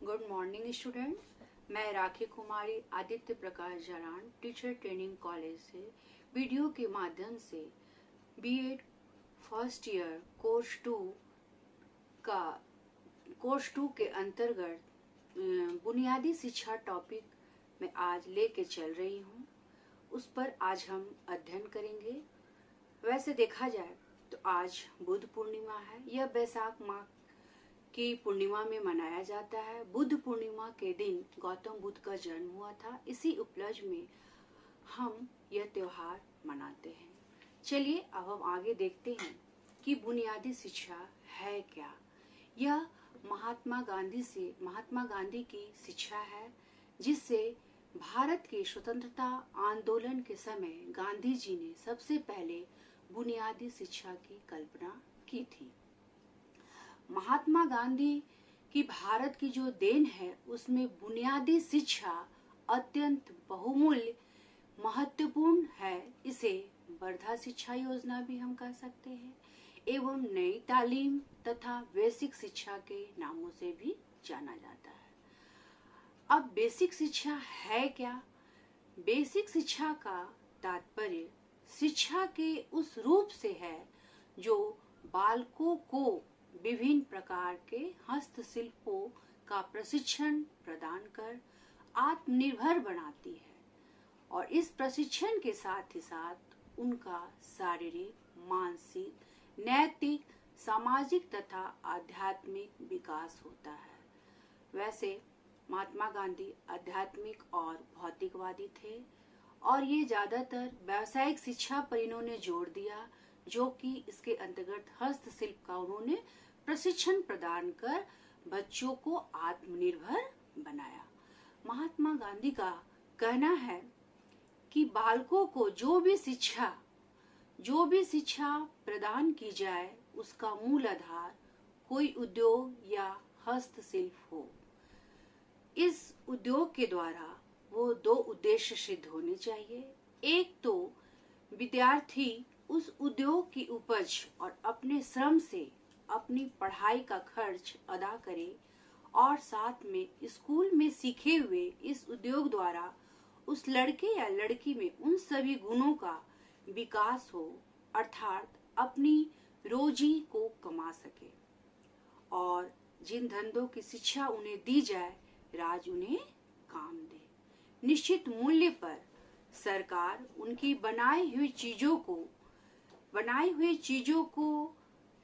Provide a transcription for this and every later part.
Good morning student. मैं राखी कुमारी आदित्य प्रकाश जरान teacher training college से वीडियो के माध्यम से B Ed first year course two के अंतर्गत बुनियादी शिक्षा टॉपिक में आज लेके चल रही हूँ। उस पर आज हम अध्ययन करेंगे। वैसे देखा जाए तो आज बुद्ध पूर्णिमा है। यह बैसाख माह की पूर्णिमा में मनाया जाता है। बुद्ध पूर्णिमा के दिन गौतम बुद्ध का जन्म हुआ था। इसी उपलक्ष्य में हम यह त्योहार मनाते हैं। चलिए अब हम आगे देखते हैं कि बुनियादी शिक्षा है क्या। यह महात्मा गांधी की शिक्षा है, जिससे भारत के स्वतंत्रता आंदोलन के समय गांधी जी ने सबसे पहले बुनियादी शिक्षा की कल्पना की थी। महात्मा गांधी की भारत की जो देन है, उसमें बुनियादी शिक्षा अत्यंत बहुमूल्य महत्वपूर्ण है। इसे वर्धा शिक्षा योजना भी हम कह सकते हैं एवं नई तालीम तथा बेसिक शिक्षा के नामों से भी जाना जाता है। अब बेसिक शिक्षा है क्या? बेसिक शिक्षा का तात्पर्य शिक्षा के उस रूप से है जो बालकों को विभिन्न प्रकार के हस्तशिल्पों का प्रशिक्षण प्रदान कर आत्मनिर्भर बनाती है और इस प्रशिक्षण के साथ ही साथ उनका शारीरिक, मानसिक, नैतिक, सामाजिक तथा आध्यात्मिक विकास होता है। वैसे महात्मा गांधी आध्यात्मिक और भौतिकवादी थे और ये ज्यादातर व्यावसायिक शिक्षा पर इन्होंने जोर दिया, जो कि इसके अंतर्गत हस्तशिल्प का उन्होंने प्रशिक्षण प्रदान कर बच्चों को आत्मनिर्भर बनाया। महात्मा गांधी का कहना है कि बालकों को जो भी शिक्षा प्रदान की जाए, उसका मूल आधार कोई उद्योग या हस्तशिल्प हो। इस उद्योग के द्वारा वो दो उद्देश्य सिद्ध होने चाहिए। एक तो विद्यार्थी उस उद्योग की उपज और अपने श्रम से अपनी पढ़ाई का खर्च अदा करे और साथ में स्कूल में सीखे हुए इस उद्योग द्वारा उस लड़के या लड़की में उन सभी गुणों का विकास हो, अर्थात अपनी रोजी को कमा सके और जिन धंधों की शिक्षा उन्हें दी जाए, राज उन्हें काम दे। निश्चित मूल्य पर सरकार उनकी बनाई हुई चीजों को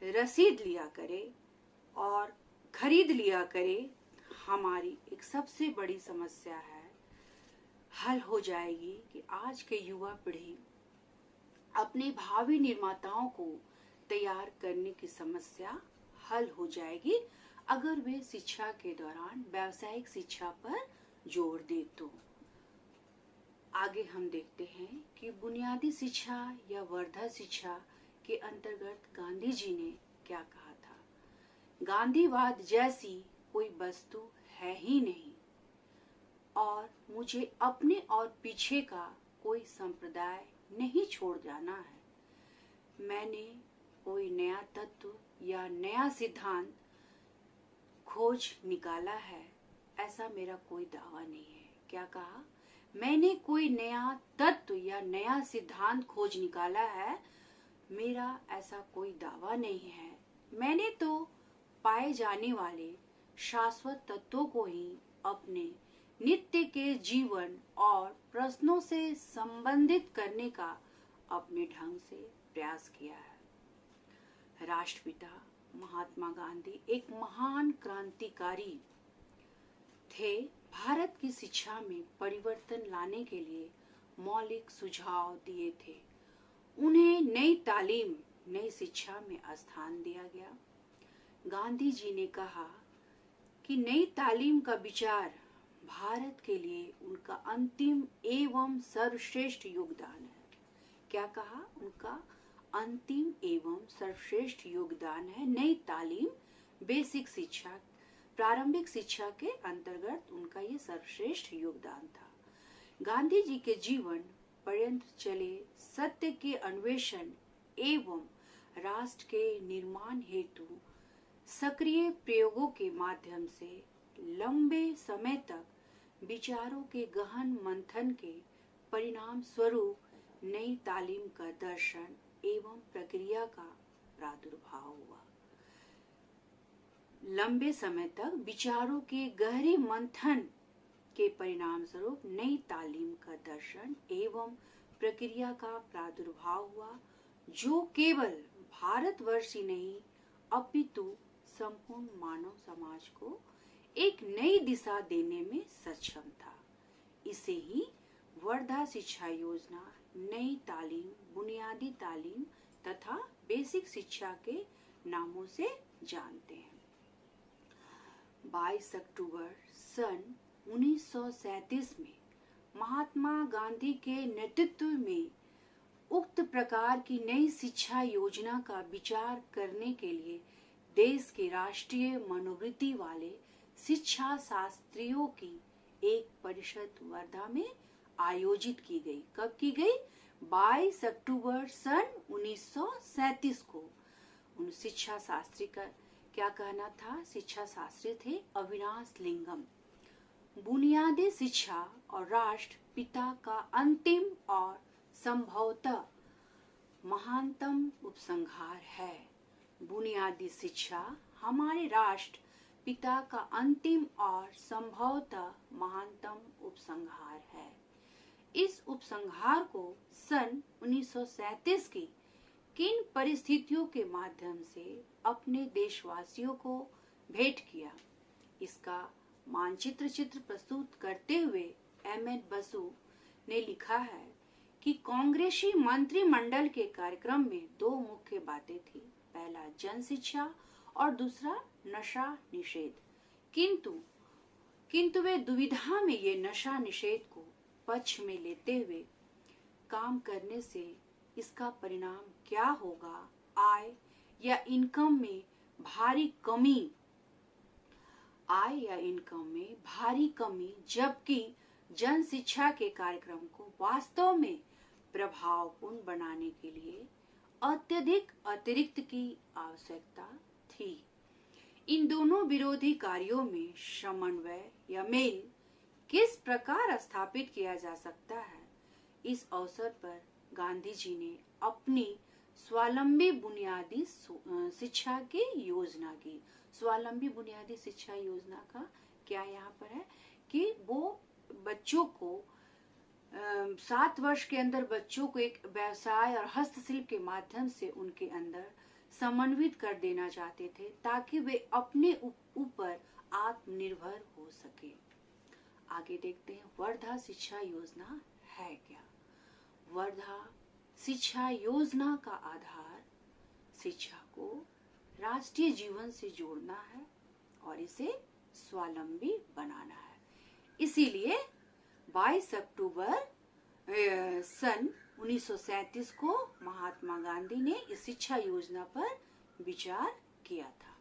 रसीद लिया करे और खरीद लिया करे। हमारी एक सबसे बड़ी समस्या है, हल हो जाएगी कि आज के युवा पीढ़ी अपने भावी निर्माताओं को तैयार करने की समस्या हल हो जाएगी अगर वे शिक्षा के दौरान व्यावसायिक शिक्षा पर जोर दे तो। आगे हम देखते हैं कि बुनियादी शिक्षा या वर्धा शिक्षा के अंतर्गत गांधी जी ने क्या कहा था। गांधीवाद जैसी कोई वस्तु है ही नहीं और मुझे अपने और पीछे का कोई संप्रदाय नहीं छोड़ जाना है। मैंने कोई नया तत्व या नया सिद्धांत खोज निकाला है, ऐसा मेरा कोई दावा नहीं है। क्या कहा? मैंने कोई नया तत्व या नया सिद्धांत खोज निकाला है, मेरा ऐसा कोई दावा नहीं है। मैंने तो पाए जाने वाले शाश्वत तत्वों को ही अपने नित्य के जीवन और प्रश्नों से संबंधित करने का अपने ढंग से प्रयास किया है। राष्ट्रपिता महात्मा गांधी एक महान क्रांतिकारी थे। भारत की शिक्षा में परिवर्तन लाने के लिए मौलिक सुझाव दिए थे। उन्हें नई तालीम, नई शिक्षा में स्थान दिया गया। गांधी जी ने कहा कि नई तालीम का विचार भारत के लिए उनका अंतिम एवं सर्वश्रेष्ठ योगदान है। क्या कहा? उनका अंतिम एवं सर्वश्रेष्ठ योगदान है नई तालीम, बेसिक शिक्षा, प्रारंभिक शिक्षा के अंतर्गत उनका ये सर्वश्रेष्ठ योगदान था। गांधी जी के जीवन पर्यंत चले सत्य के अन्वेषण एवं राष्ट्र के निर्माण हेतु सक्रिय प्रयोगों के माध्यम से लंबे समय तक विचारों के गहन मंथन के परिणाम स्वरूप नई तालीम का दर्शन एवं प्रक्रिया का प्रादुर्भाव हुआ। लंबे समय तक विचारों के गहरे मंथन के परिणाम स्वरूप नई तालीम का दर्शन एवं प्रक्रिया का प्रादुर्भाव हुआ, जो केवल भारतवर्ष ही नहीं अपितु संपूर्ण मानव समाज को एक नई दिशा देने में सक्षम था। इसे ही वर्धा शिक्षा योजना, नई तालीम, बुनियादी तालीम तथा बेसिक शिक्षा के नामों से जानते हैं। 22 अक्टूबर सन 1937 में महात्मा गांधी के नेतृत्व में उक्त प्रकार की नई शिक्षा योजना का विचार करने के लिए देश के राष्ट्रीय मनोवृत्ति वाले शिक्षा शास्त्रियों की एक परिषद वर्धा में आयोजित की गई। कब की गई? 22 अक्टूबर सन 1937 को। उन शिक्षा शास्त्री का क्या कहना था? शिक्षा शास्त्री थे अविनाश लिंगम। बुनियादी शिक्षा और राष्ट्र पिता का अंतिम और संभवतः महानतम उपसंहार है। बुनियादी शिक्षा हमारे राष्ट्र पिता का अंतिम और संभवतः महानतम उपसंहार है। इस उपसंहार को सन 1937 की किन परिस्थितियों के माध्यम से अपने देशवासियों को भेंट किया, इसका मानचित्र प्रस्तुत करते हुए एम.एन. बसु ने लिखा है कि कांग्रेसी मंत्रिमंडल के कार्यक्रम में दो मुख्य बातें थी, पहला जन शिक्षा और दूसरा नशा निषेध। किंतु वे दुविधा में ये नशा निषेध को पक्ष में लेते हुए काम करने से इसका परिणाम क्या होगा? आय या इनकम में भारी कमी, जबकि जन शिक्षा के कार्यक्रम को वास्तव में प्रभावपूर्ण बनाने के लिए अतिरिक्त की आवश्यकता थी। इन दोनों विरोधी कार्यों में समन्वय या मेल किस प्रकार स्थापित किया जा सकता है, इस अवसर पर गांधी जी ने अपनी स्वावलंबी बुनियादी शिक्षा की योजना की। स्वावलंबी बुनियादी शिक्षा योजना का क्या यहाँ पर है कि वो बच्चों को 7 वर्ष के अंदर बच्चों को एक व्यवसाय और हस्तशिल्प के माध्यम से उनके अंदर समन्वित कर देना चाहते थे, ताकि वे अपने ऊपर आत्मनिर्भर हो सके। आगे देखते हैं वर्धा शिक्षा योजना है क्या। वर्धा शिक्षा योजना का आधार शिक्षा को राष्ट्रीय जीवन से जोड़ना है और इसे स्वावलंबी बनाना है। इसीलिए 22 अक्टूबर सन 1937 को महात्मा गांधी ने इस शिक्षा योजना पर विचार किया था।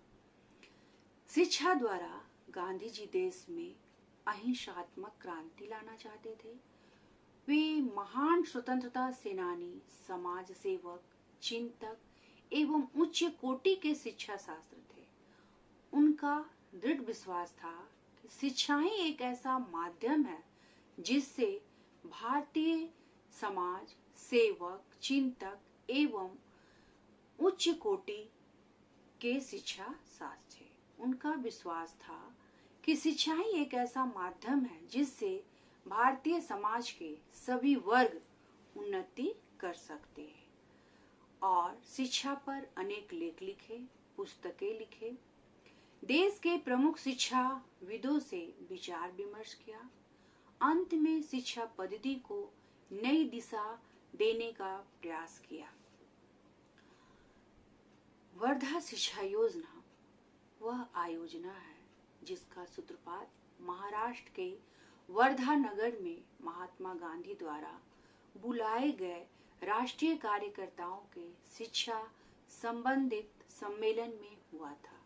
शिक्षा द्वारा गांधी जी देश में अहिंसात्मक क्रांति लाना चाहते थे। वे महान स्वतंत्रता सेनानी, समाज सेवक, चिंतक एवं उच्च कोटि के शिक्षा शास्त्री थे। उनका दृढ़ विश्वास था कि शिक्षा ही एक ऐसा माध्यम है जिससे भारतीय समाज सेवक, चिंतक एवं उच्च कोटि के शिक्षा शास्त्री। उनका विश्वास था कि शिक्षा ही एक ऐसा माध्यम है जिससे भारतीय समाज के सभी वर्ग उन्नति कर सकते हैं, और शिक्षा पर अनेक लेख लिखे, पुस्तकें लिखे, देश के प्रमुख शिक्षाविदों से विचार विमर्श किया। अंत में शिक्षा पद्धति को नई दिशा देने का प्रयास किया। वर्धा शिक्षा योजना वह आयोजना है जिसका सूत्रपात महाराष्ट्र के वर्धा नगर में महात्मा गांधी द्वारा बुलाए गए राष्ट्रीय कार्यकर्ताओं के शिक्षा संबंधित सम्मेलन में हुआ था।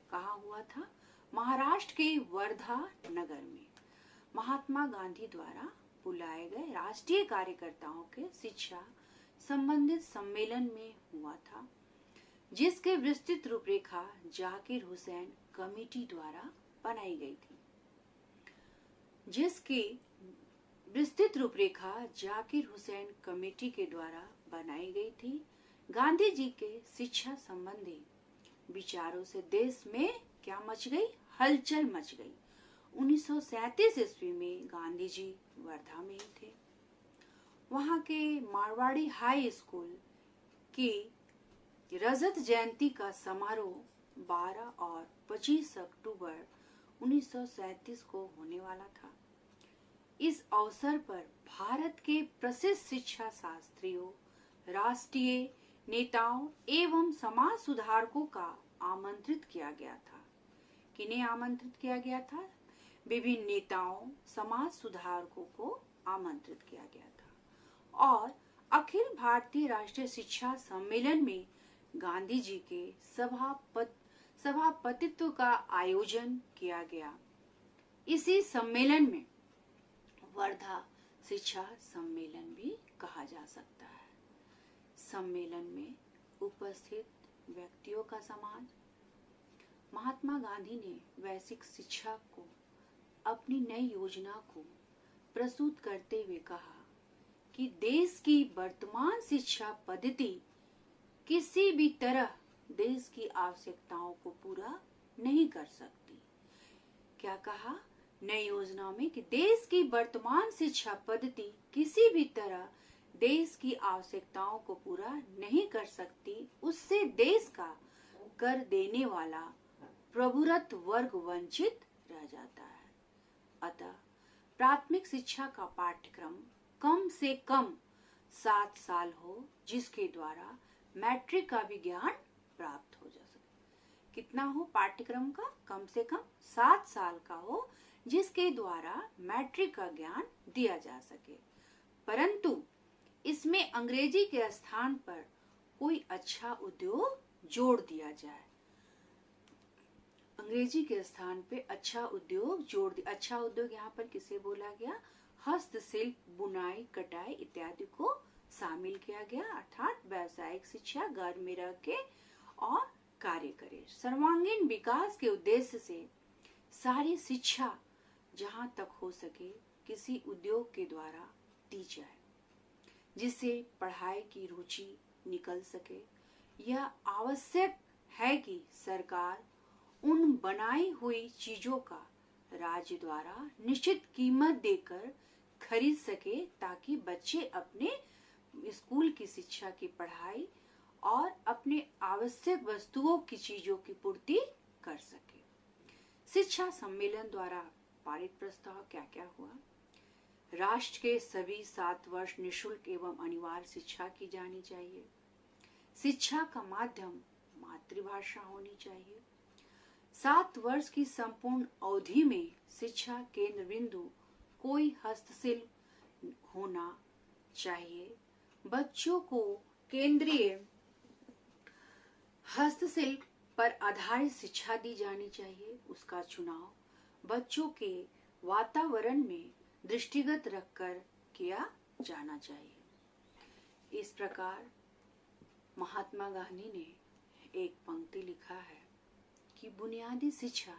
कहाँ हुआ था? महाराष्ट्र के वर्धा नगर में महात्मा गांधी द्वारा बुलाए गए राष्ट्रीय कार्यकर्ताओं के शिक्षा संबंधित सम्मेलन में हुआ था, जिसके विस्तृत रूपरेखा जाकिर हुसैन कमेटी द्वारा बनाई गई थी। जिसकी विस्तृत रूपरेखा जाकिर हुसैन कमेटी के द्वारा बनाई गई थी। गांधी जी के शिक्षा संबंधी विचारों से देश में क्या मच गई, हलचल मच गई। 1937 ईस्वी में गांधी जी वर्धा में ही थे। वहां के मारवाड़ी हाई स्कूल की रजत जयंती का समारोह 12 और 25 अक्टूबर 1937 को होने वाला था। इस अवसर पर भारत के प्रसिद्ध शिक्षा शास्त्रियों, राष्ट्रीय नेताओं एवं समाज सुधारकों का आमंत्रित किया गया था। किन्हें आमंत्रित किया गया था? विभिन्न नेताओं, समाज सुधारकों को आमंत्रित किया गया था और अखिल भारतीय राष्ट्रीय शिक्षा सम्मेलन में गांधी जी के सभापतित्व का आयोजन किया गया। इसी सम्मेलन में वर्धा शिक्षा सम्मेलन भी कहा जा सकता है। सम्मेलन में उपस्थित व्यक्तियों का समाज। महात्मा गांधी ने वैश्विक शिक्षा को अपनी नई योजना को प्रस्तुत करते हुए कहा कि देश की वर्तमान शिक्षा पद्धति किसी भी तरह देश की आवश्यकताओं को पूरा नहीं कर सकती। क्या कहा नई योजना में कि देश की वर्तमान शिक्षा पद्धति किसी भी तरह देश की आवश्यकताओं को पूरा नहीं कर सकती। उससे देश का कर देने वाला प्रभुरत वर्ग वंचित रह जाता है। अतः प्राथमिक शिक्षा का पाठ्यक्रम कम से कम 7 साल हो, जिसके द्वारा मैट्रिक का भी ज्ञान प्राप्त हो जा सके। कितना हो पाठ्यक्रम का? कम से कम 7 साल का हो, जिसके द्वारा मैट्रिक का ज्ञान दिया जा सके। परंतु इसमें अंग्रेजी के स्थान पर कोई अच्छा उद्योग जोड़ दिया जाए। अंग्रेजी के स्थान पे अच्छा उद्योग जोड़ दिया। अच्छा उद्योग यहाँ पर किसे बोला गया? हस्तशिल्प, बुनाई, कटाई इत्यादि को शामिल किया गया। अर्थात व्यावसायिक शिक्षा घर में रह के और कार्य करे। सर्वांगीण विकास के उद्देश्य से सारी शिक्षा जहाँ तक हो सके किसी उद्योग के द्वारा दी जाए, जिससे पढ़ाई की रुचि निकल सके। यह आवश्यक है कि सरकार उन बनाई हुई चीजों का राज्य द्वारा निश्चित कीमत देकर खरीद सके, ताकि बच्चे अपने स्कूल की शिक्षा की पढ़ाई और अपने आवश्यक वस्तुओं की चीजों की पूर्ति कर सके। शिक्षा सम्मेलन द्वारा पारित प्रस्ताव क्या क्या हुआ? राष्ट्र के सभी 7 वर्ष निशुल्क एवं अनिवार्य शिक्षा की जानी चाहिए। शिक्षा का माध्यम मातृभाषा होनी चाहिए। 7 वर्ष की संपूर्ण अवधि में शिक्षा केंद्र बिंदु कोई हस्तशिल्प होना चाहिए। बच्चों को केंद्रीय हस्तशिल्प पर आधारित शिक्षा दी जानी चाहिए। उसका चुनाव बच्चों के वातावरण में दृष्टिगत रखकर किया जाना चाहिए। इस प्रकार महात्मा गांधी ने एक पंक्ति लिखा है कि बुनियादी शिक्षा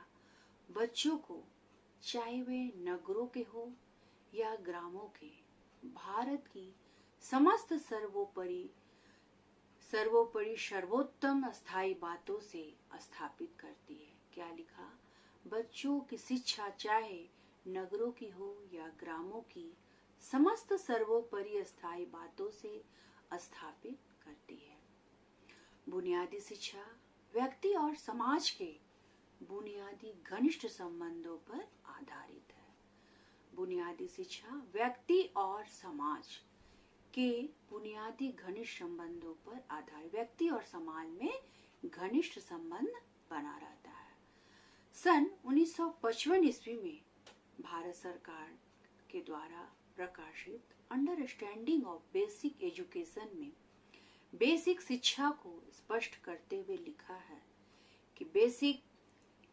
बच्चों को, चाहे वे नगरों के हो या ग्रामों के, भारत की समस्त सर्वोपरि सर्वोत्तम स्थायी बातों से स्थापित करती है। क्या लिखा? बच्चों की शिक्षा चाहे नगरों की हो या ग्रामों की, समस्त सर्वोपरि स्थायी बातों से स्थापित करती है। बुनियादी शिक्षा व्यक्ति और समाज के बुनियादी घनिष्ठ संबंधों पर आधारित है। बुनियादी शिक्षा व्यक्ति और समाज के बुनियादी घनिष्ठ संबंधों पर आधारित, व्यक्ति और समाज में घनिष्ठ संबंध बना रहता है। सन 1955 ईस्वी में भारत सरकार के द्वारा प्रकाशित अंडरस्टैंडिंग ऑफ बेसिक एजुकेशन में बेसिक शिक्षा को स्पष्ट करते हुए लिखा है कि बेसिक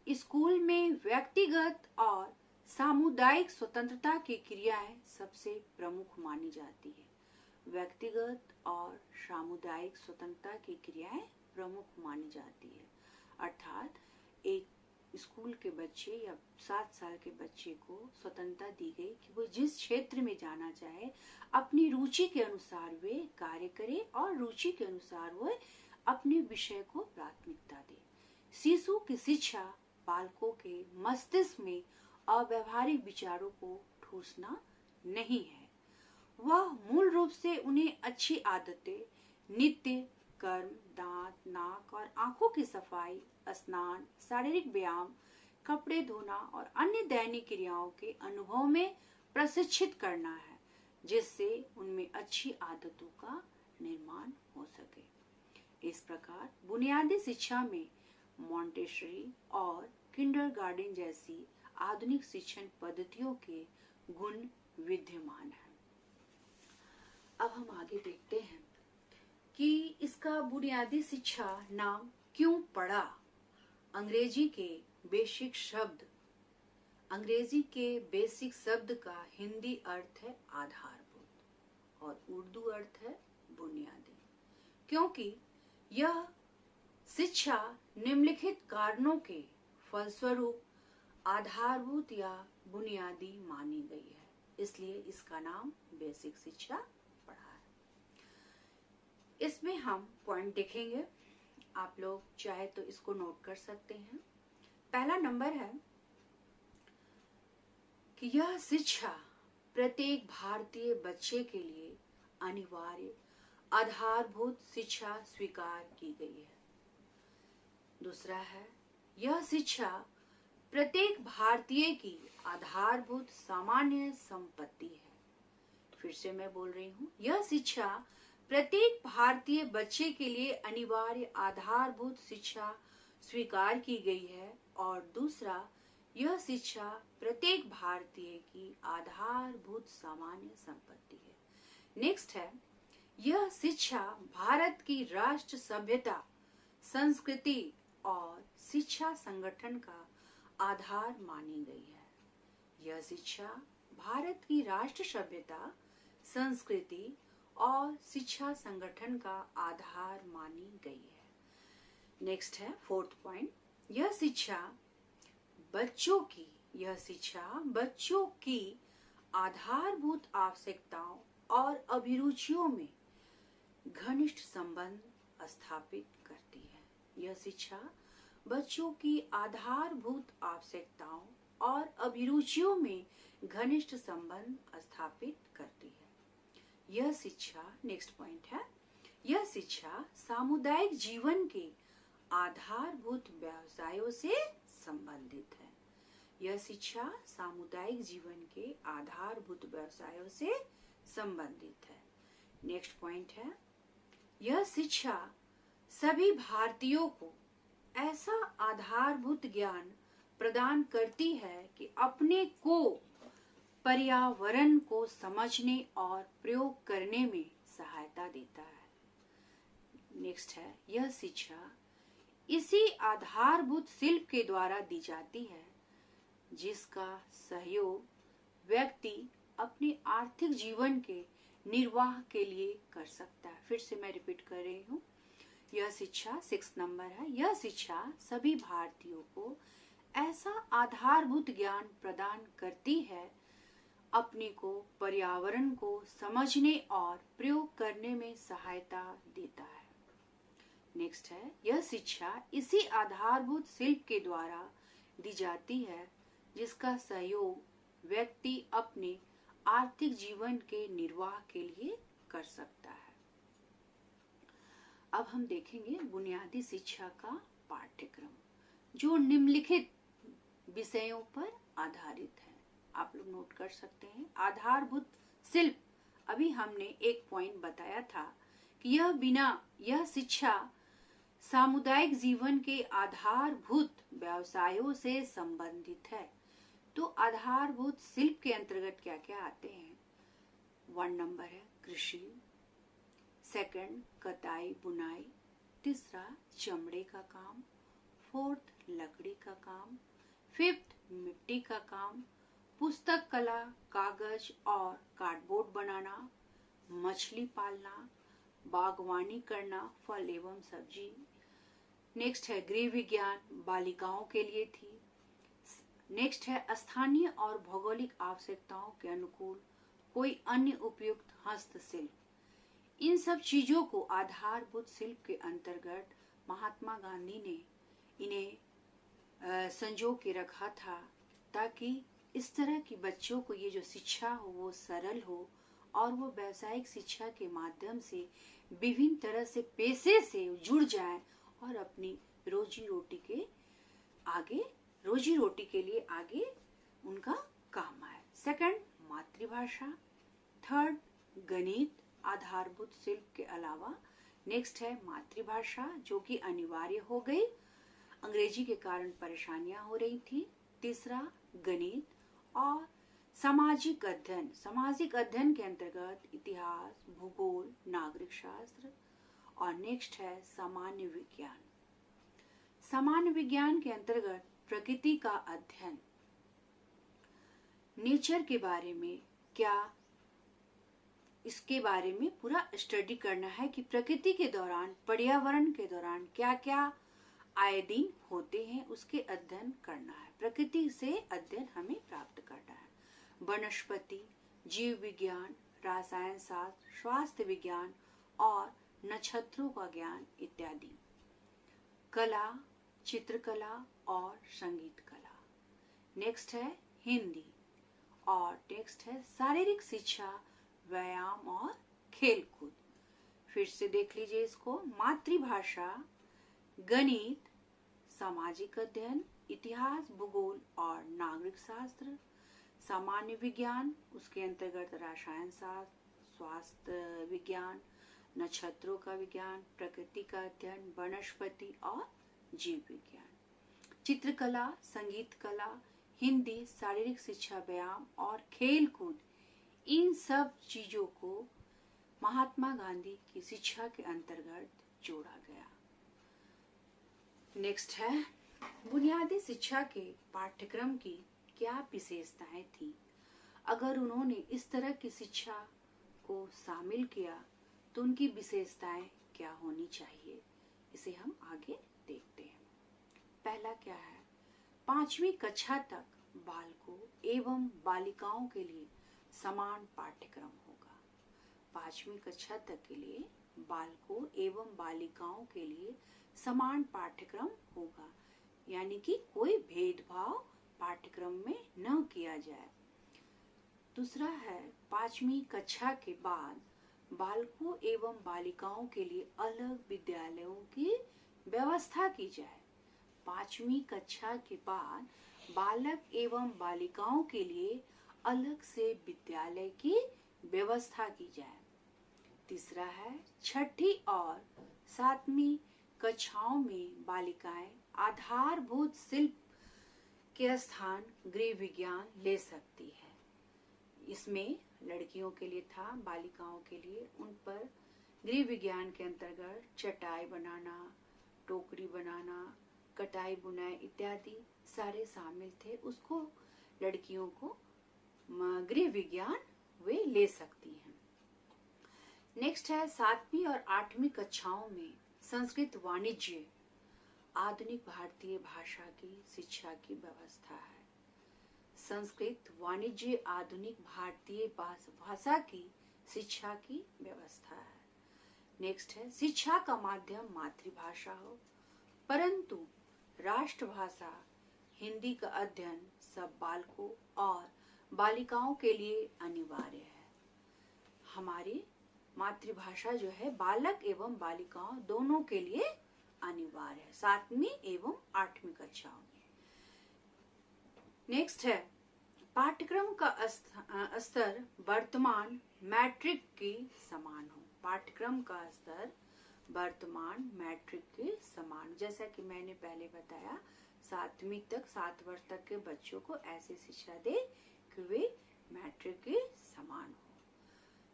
स्कूल में व्यक्तिगत और सामुदायिक स्वतंत्रता की क्रियाएं सबसे प्रमुख मानी जाती है। व्यक्तिगत और सामुदायिक स्वतंत्रता की क्रियाएं प्रमुख मानी जाती है। अर्थात एक स्कूल के बच्चे या 7 साल के बच्चे को स्वतंत्रता दी गई कि वो जिस क्षेत्र में जाना चाहे अपनी रुचि के अनुसार वे कार्य करे और रुचि के अनुसार वो अपने विषय को प्राथमिकता दे। शिशु की शिक्षा बालकों के मस्तिष्क में अव्यवहारिक विचारों को ठूसना नहीं है, वह मूल रूप से उन्हें अच्छी आदतें, नित्य कर्म, दांत, नाक और आंखों की सफाई, स्नान, शारीरिक व्यायाम, कपड़े धोना और अन्य दैनिक क्रियाओं के अनुभव में प्रशिक्षित करना है, जिससे उनमें अच्छी आदतों का निर्माण हो सके। इस प्रकार बुनियादी शिक्षा में मॉन्टेसरी और किंडरगार्टन जैसी आधुनिक शिक्षण पद्धतियों के गुण विद्यमान हैं। अब हम आगे देखते हैं कि इसका बुनियादी शिक्षा नाम क्यों पड़ा। अंग्रेजी के बेसिक शब्द का हिंदी अर्थ है आधारभूत और उर्दू अर्थ है बुनियादी, क्योंकि यह शिक्षा निम्नलिखित कारणों के फलस्वरूप आधारभूत या बुनियादी मानी गई है, इसलिए इसका नाम बेसिक शिक्षा पड़ा है। इसमें हम पॉइंट देखेंगे, आप लोग चाहे तो इसको नोट कर सकते हैं। पहला नंबर है कि यह शिक्षा प्रत्येक भारतीय बच्चे के लिए अनिवार्य आधारभूत शिक्षा स्वीकार की गई है। दूसरा है, यह शिक्षा प्रत्येक भारतीय की आधारभूत सामान्य संपत्ति है। फिर से मैं बोल रही हूँ, यह शिक्षा प्रत्येक भारतीय बच्चे के लिए अनिवार्य आधारभूत शिक्षा स्वीकार की गई है। और दूसरा, यह शिक्षा प्रत्येक भारतीय की आधारभूत सामान्य संपत्ति है। नेक्स्ट है, यह शिक्षा भारत की राष्ट्र सभ्यता, संस्कृति और शिक्षा संगठन का आधार मानी गई है। यह शिक्षा भारत की राष्ट्र सभ्यता, संस्कृति और शिक्षा संगठन का आधार मानी गई है। नेक्स्ट है फोर्थ पॉइंट, यह शिक्षा बच्चों की आधारभूत आवश्यकताओं और अभिरुचियों में घनिष्ठ संबंध स्थापित करती है। यह शिक्षा बच्चों की आधारभूत आवश्यकताओं और अभिरुचियों में घनिष्ठ संबंध स्थापित करती है। यह शिक्षा, नेक्स्ट पॉइंट है, यह शिक्षा सामुदायिक जीवन के आधारभूत व्यवसायों से संबंधित है। यह शिक्षा सामुदायिक जीवन के आधारभूत व्यवसायों से संबंधित है। नेक्स्ट पॉइंट है, यह शिक्षा सभी भारतीयों को ऐसा आधारभूत ज्ञान प्रदान करती है कि अपने को पर्यावरण को समझने और प्रयोग करने में सहायता देता है। नेक्स्ट है, यह शिक्षा इसी आधारभूत शिल्प के द्वारा दी जाती है जिसका सहयोग व्यक्ति अपने आर्थिक जीवन के निर्वाह के लिए कर सकता है। फिर से मैं रिपीट कर रही हूँ, यह शिक्षा 6 नंबर है, यह शिक्षा सभी भारतीयों को ऐसा आधारभूत ज्ञान प्रदान करती है अपने को पर्यावरण को समझने और प्रयोग करने में सहायता देता है। नेक्स्ट है, यह शिक्षा इसी आधारभूत शिल्प के द्वारा दी जाती है जिसका सहयोग व्यक्ति अपने आर्थिक जीवन के निर्वाह के लिए कर सकता है। अब हम देखेंगे बुनियादी शिक्षा का पाठ्यक्रम, जो निम्नलिखित विषयों पर आधारित है। आप लोग नोट कर सकते हैं। आधारभूत शिल्प, अभी हमने एक पॉइंट बताया था कि यह शिक्षा सामुदायिक जीवन के आधारभूत व्यवसायों से संबंधित है। तो आधारभूत शिल्प के अंतर्गत क्या क्या आते हैं? 1 नंबर है कृषि, सेकंड कताई बुनाई, तीसरा चमड़े का काम, फोर्थ लकड़ी का काम, फिफ्थ मिट्टी का काम, पुस्तक कला, कागज और कार्डबोर्ड बनाना, मछली पालना, बागवानी करना, फल एवं सब्जी। नेक्स्ट है गृह विज्ञान, बालिकाओं के लिए थी। नेक्स्ट है स्थानीय और भौगोलिक आवश्यकताओं के अनुकूल कोई अन्य उपयुक्त हस्तशिल्प। इन सब चीजों को आधारभूत शिल्प के अंतर्गत महात्मा गांधी ने इन्हें संजो के रखा था, ताकि इस तरह की बच्चों को ये जो शिक्षा हो वो सरल हो और वो व्यावसायिक शिक्षा के माध्यम से विभिन्न तरह से पेशे से जुड़ जाएं और अपनी रोजी रोटी के लिए आगे उनका काम आए। सेकंड, मातृभाषा। थर्ड, गणित आधारभूत शिल्प के अलावा। नेक्स्ट है मातृभाषा, जो कि अनिवार्य हो गई, अंग्रेजी के कारण परेशानियां हो रही थी। तीसरा, गणित और सामाजिक अध्ययन। सामाजिक अध्ययन के अंतर्गत इतिहास, भूगोल, नागरिक शास्त्र। और नेक्स्ट है सामान्य विज्ञान। सामान्य विज्ञान के अंतर्गत प्रकृति का अध्ययन, नेचर के बारे में, क्या इसके बारे में पूरा स्टडी करना है कि प्रकृति के दौरान, पर्यावरण के दौरान क्या क्या आए दिन होते हैं, उसके अध्ययन करना है। प्रकृति से अध्ययन हमें प्राप्त करना है। वनस्पति, जीव विज्ञान, रसायन शास्त्र, स्वास्थ्य विज्ञान और नक्षत्रों का ज्ञान इत्यादि। कला, चित्रकला और संगीत कला। नेक्स्ट है हिंदी और नेक्स्ट है शारीरिक शिक्षा, व्यायाम और खेलकूद। फिर से देख लीजिए इसको। मातृभाषा, गणित, सामाजिक अध्ययन, इतिहास, भूगोल और नागरिक शास्त्र। सामान्य विज्ञान, उसके अंतर्गत रसायन शास्त्र, स्वास्थ्य विज्ञान, नक्षत्रों का विज्ञान, प्रकृति का अध्ययन, वनस्पति और जीव विज्ञान। चित्रकला, संगीत कला, हिंदी, शारीरिक शिक्षा, व्यायाम और खेल कूद, इन सब चीजों को महात्मा गांधी की शिक्षा के अंतर्गत जोड़ा गया। नेक्स्ट है बुनियादी शिक्षा के पाठ्यक्रम की क्या विशेषताएं थी। अगर उन्होंने इस तरह की शिक्षा को शामिल किया तो उनकी विशेषताएं क्या होनी चाहिए, इसे हम आगे देखते हैं। पहला क्या है, 5वीं कक्षा तक बालकों एवं बालिकाओं के लिए समान पाठ्यक्रम होगा। 5वीं कक्षा तक के लिए बालकों एवं बालिकाओं के लिए समान पाठ्यक्रम होगा, यानी कि कोई भेदभाव पाठ्यक्रम में न किया जाए। दूसरा है 5वीं कक्षा के बाद बालकों एवं बालिकाओं के लिए अलग विद्यालयों की व्यवस्था की जाए। 5वीं कक्षा के बाद बालक एवं बालिकाओं के लिए अलग से विद्यालय की व्यवस्था की जाए। तीसरा है 6ठी और 7वीं कक्षाओं में बालिकाएं आधारभूत शिल्प के स्थान गृह विज्ञान ले सकती है। इसमें लड़कियों के लिए था, बालिकाओं के लिए उन पर गृह विज्ञान के अंतर्गत चटाई बनाना, टोकरी बनाना, कटाई बुनाई इत्यादि सारे शामिल थे। उसको लड़कियों को गृह विज्ञान वे ले सकती हैं। नेक्स्ट है 7वीं और 8वीं कक्षाओं में संस्कृत, वाणिज्य, आधुनिक भारतीय भाषा की शिक्षा की व्यवस्था है। संस्कृत, वाणिज्य, आधुनिक भारतीय भाषा की शिक्षा की व्यवस्था है। नेक्स्ट है शिक्षा का माध्यम मातृभाषा हो, परंतु राष्ट्रभाषा हिंदी का अध्ययन सब बालकों और बालिकाओं के लिए अनिवार्य है। हमारी मातृभाषा जो है बालक एवं बालिकाओं दोनों के लिए अनिवार्य है 7वीं एवं 8वीं कक्षाओं में। नेक्स्ट है पाठ्यक्रम का स्तर वर्तमान मैट्रिक के समान हो। पाठ्यक्रम का स्तर वर्तमान मैट्रिक के समान, जैसा कि मैंने पहले बताया 7वीं तक, 7 वर्ष तक के बच्चों को ऐसी शिक्षा दे कि वे मैट्रिक के समान हो।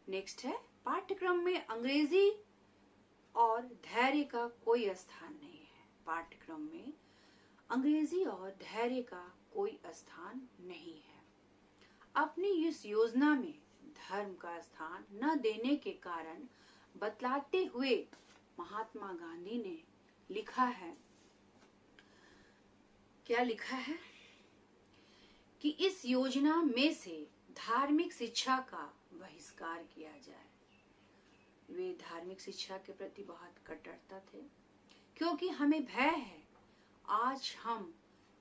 नेक्स्ट है पाठ्यक्रम में अंग्रेजी और धैर्य का कोई स्थान नहीं है। पाठ्यक्रम में अंग्रेजी और धैर्य का कोई स्थान नहीं है। अपनी इस योजना में धर्म का स्थान न देने के कारण बतलाते हुए महात्मा गांधी ने लिखा है, क्या लिखा है कि इस योजना में से धार्मिक शिक्षा का बहिष्कार किया जाए। वे धार्मिक शिक्षा के प्रति बहुत कट्टरता थे, क्योंकि हमें भय है आज हम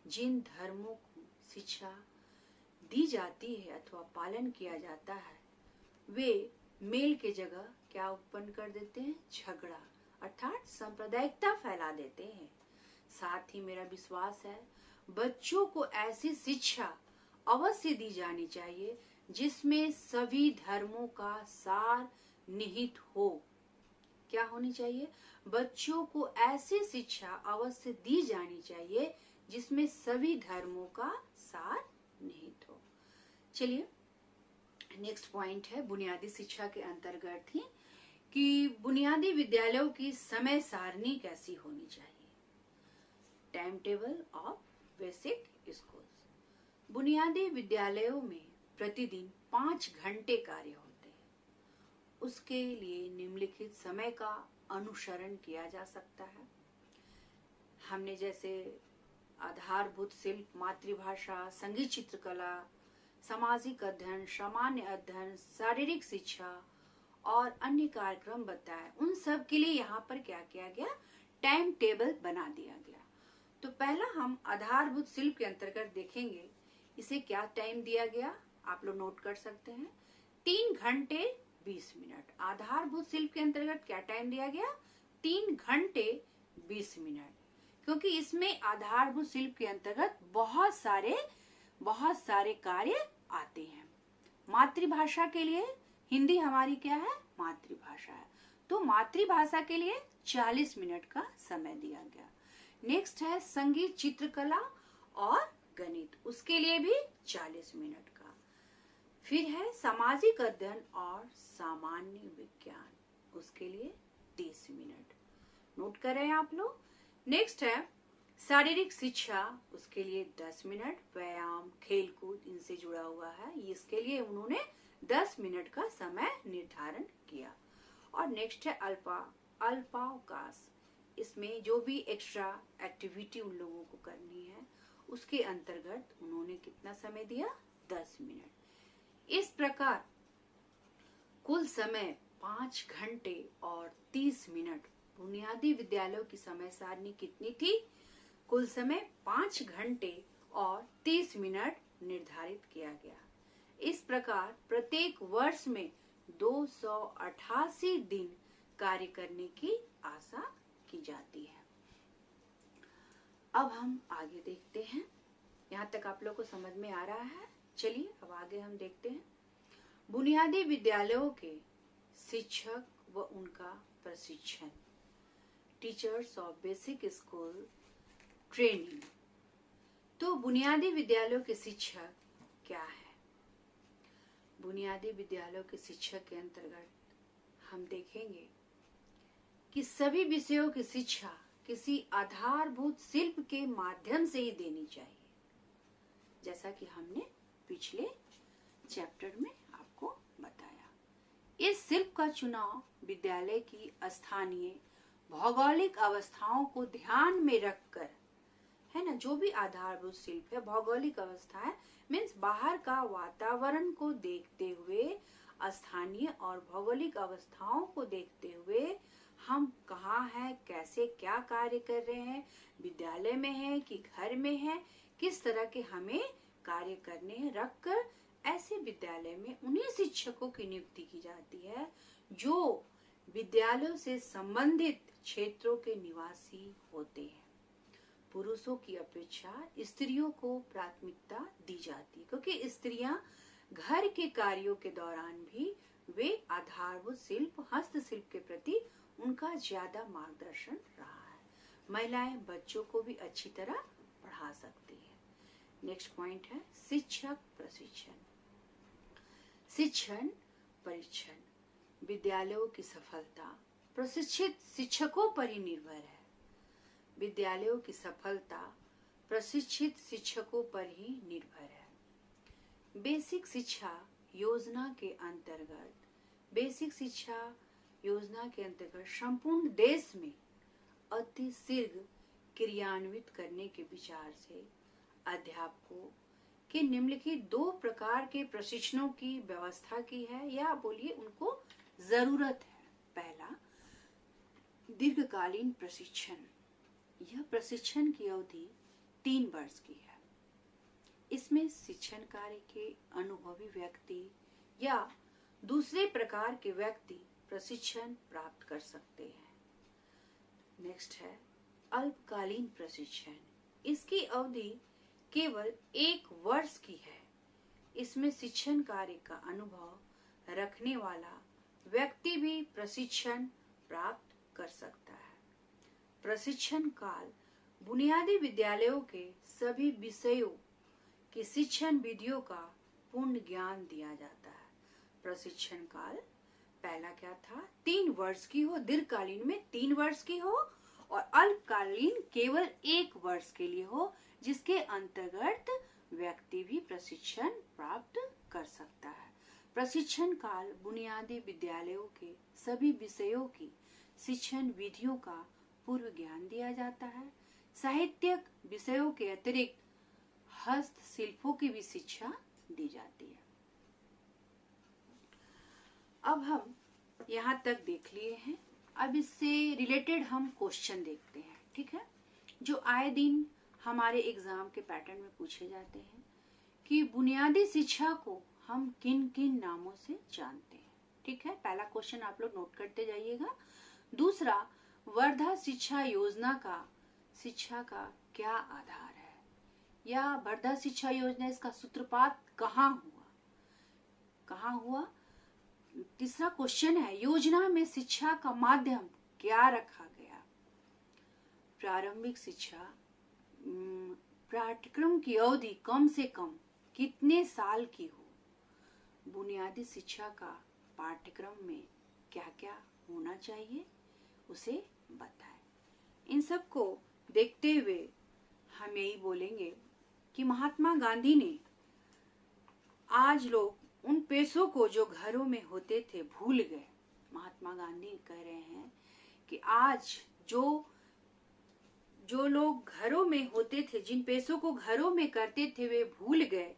जिन धर्मों को शिक्षा दी जाती है अथवा पालन किया जाता है, वे मेल के जगह क्या उत्पन्न कर देते हैं? झगड़ा, अर्थात सांप्रदायिकता फैला देते हैं। साथ ही मेरा विश्वास है बच्चों को ऐसी शिक्षा अवश्य दी जानी चाहिए जिसमें सभी धर्मों का सार निहित हो। क्या होनी चाहिए? बच्चों को ऐसी शिक्षा अवश्य दी जानी चाहिए जिसमें सभी धर्मों का सार निहित हो। चलिए, नेक्स्ट पॉइंट है बुनियादी शिक्षा के अंतर्गत ही कि बुनियादी विद्यालयों की समय सारणी कैसी होनी चाहिए। Time table of basic schools. बुनियादी विद्यालयों में प्रतिदिन 5 घंटे कार्य होते हैं। उसके लिए निम्नलिखित समय का अनुसरण किया जा सकता है। हमने जैसे आधारभूत शिल्प, मातृभाषा, संगीत, चित्रकला, सामाजिक अध्ययन, सामान्य अध्ययन, शारीरिक शिक्षा और अन्य कार्यक्रम बताए, उन सब के लिए यहाँ पर क्या किया गया? टाइम टेबल बना दिया गया। तो पहला हम आधारभूत शिल्प के अंतर्गत देखेंगे, इसे क्या टाइम दिया गया, आप लोग नोट कर सकते हैं, 3 घंटे 20 मिनट। आधारभूत शिल्प के अंतर्गत क्या टाइम दिया गया? 3 घंटे 20 मिनट, क्योंकि इसमें आधारभूत शिल्प के अंतर्गत बहुत सारे कार्य आते हैं। मातृभाषा के लिए, हिंदी हमारी क्या है? मातृभाषा है, तो मातृभाषा के लिए 40 मिनट का समय दिया गया। नेक्स्ट है संगीत, चित्रकला और गणित, उसके लिए भी 40 मिनट का। फिर है सामाजिक अध्ययन और सामान्य विज्ञान, उसके लिए 30 मिनट। नोट कर रहे हैं आप लोग। नेक्स्ट है शारीरिक शिक्षा, उसके लिए 10 मिनट। व्यायाम, खेलकूद इनसे जुड़ा हुआ है, इसके लिए उन्होंने 10 मिनट का समय निर्धारण किया। और नेक्स्ट है अल्पावकाश, इसमें जो भी एक्स्ट्रा एक्टिविटी उन लोगों को करनी है उसके अंतर्गत उन्होंने कितना समय दिया? 10 मिनट। इस प्रकार कुल समय 5 घंटे और 30 मिनट। बुनियादी विद्यालयों की समय सारणी कितनी थी? कुल समय 5 घंटे और 30 मिनट निर्धारित किया गया। इस प्रकार प्रत्येक वर्ष में 288 दिन कार्य करने की आशा की जाती है। अब हम आगे देखते हैं। यहाँ तक आप लोग को समझ में आ रहा है? चलिए अब आगे हम देखते हैं बुनियादी विद्यालयों के शिक्षक व उनका प्रशिक्षण। Teachers of basic school training. तो बुनियादी विद्यालयों के शिक्षक क्या है? बुनियादी विद्यालयों के शिक्षक के अंतर्गत हम देखेंगे कि सभी विषयों की शिक्षा किसी आधारभूत शिल्प के माध्यम से ही देनी चाहिए, जैसा कि हमने पिछले चैप्टर में आपको बताया। इस शिल्प का चुनाव विद्यालय की स्थानीय भौगोलिक अवस्थाओं को ध्यान में रखकर, है ना, जो भी आधारभूत शिल्प है, भौगोलिक अवस्था है, मीन्स बाहर का वातावरण को देखते हुए, स्थानीय और भौगोलिक अवस्थाओं को देखते हुए हम कहाँ हैं, कैसे क्या कार्य कर रहे हैं, विद्यालय में है कि घर में है, किस तरह के हमें कार्य करने हैं, रखकर ऐसे विद्यालय में उन्हीं शिक्षकों की नियुक्ति की जाती है जो विद्यालयों से संबंधित क्षेत्रों के निवासी होते हैं। पुरुषों की अपेक्षा स्त्रियों को प्राथमिकता दी जाती है, क्योंकि स्त्रियां घर के कार्यों के दौरान भी वे आधारभूत शिल्प, हस्तशिल्प के प्रति उनका ज्यादा मार्गदर्शन रहा है। महिलाएं बच्चों को भी अच्छी तरह पढ़ा सकती है। नेक्स्ट पॉइंट है शिक्षक प्रशिक्षण। शिक्षण परीक्षण। विद्यालयों की सफलता प्रशिक्षित शिक्षकों पर ही निर्भर है। विद्यालयों की सफलता प्रशिक्षित शिक्षकों पर ही निर्भर है। बेसिक शिक्षा योजना के अंतर्गत संपूर्ण देश में अति शीघ्र क्रियान्वित करने के विचार से अध्यापकों कि निम्नलिखित 2 प्रकार के प्रशिक्षणों की व्यवस्था की है या बोलिए उनको जरूरत है। पहला, दीर्घकालीन प्रशिक्षण। यह प्रशिक्षण की अवधि 3 वर्ष की है। इसमें शिक्षण कार्य के अनुभवी व्यक्ति या दूसरे प्रकार के व्यक्ति प्रशिक्षण प्राप्त कर सकते हैं। नेक्स्ट है अल्पकालीन प्रशिक्षण। इसकी अवधि केवल 1 वर्ष की है। इसमें शिक्षण कार्य का अनुभव रखने वाला व्यक्ति भी प्रशिक्षण प्राप्त कर सकता है। प्रशिक्षण काल बुनियादी विद्यालयों के सभी विषयों की शिक्षण विधियों का पूर्ण ज्ञान दिया जाता है। प्रशिक्षण काल पहला क्या था, 3 वर्ष की हो, दीर्घकालीन में 3 वर्ष की हो और अल्पकालीन केवल 1 वर्ष के लिए हो, जिसके अंतर्गत व्यक्ति भी प्रशिक्षण प्राप्त कर सकता है। प्रशिक्षण काल बुनियादी विद्यालयों के सभी विषयों की शिक्षण विधियों का पूर्व ज्ञान दिया जाता है। साहित्यिक विषयों के अतिरिक्त हस्तशिल्पों की भी शिक्षा दी जाती है। अब हम यहाँ तक देख लिए हैं। अब इससे रिलेटेड हम क्वेश्चन देखते हैं, ठीक है, जो आए दिन हमारे एग्जाम के पैटर्न में पूछे जाते हैं कि बुनियादी शिक्षा को हम किन किन नामों से जानते हैं। ठीक है, पहला क्वेश्चन आप लोग नोट करते जाइएगा। दूसरा, वर्धा शिक्षा योजना का शिक्षा का क्या आधार है, या वर्धा शिक्षा योजना इसका सूत्रपात कहाँ हुआ। तीसरा क्वेश्चन है, योजना में शिक्षा का माध्यम क्या रखा गया। प्रारंभिक शिक्षा पाठ्यक्रम की अवधि कम से कम कितने साल की हो। बुनियादी शिक्षा का पाठ्यक्रम में क्या क्या होना चाहिए उसे बताएं। इन सब को देखते हुए हम यही बोलेंगे कि महात्मा गांधी ने आज लोग उन पेशों को जो घरों में होते थे भूल गए। महात्मा गांधी कह रहे हैं कि आज जो लोग घरों में होते थे, जिन पेशों को घरों में करते थे, वे भूल गए।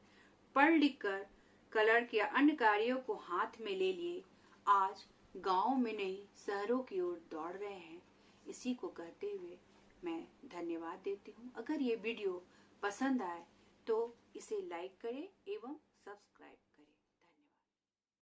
पढ़ लिख कर क्लर्क या अन्य कार्यों को हाथ में ले लिए आज गांव में नहीं शहरों की ओर दौड़ रहे हैं। इसी को कहते हुए मैं धन्यवाद देती हूँ। अगर ये वीडियो पसंद आए तो इसे लाइक करें एवं सब्सक्राइब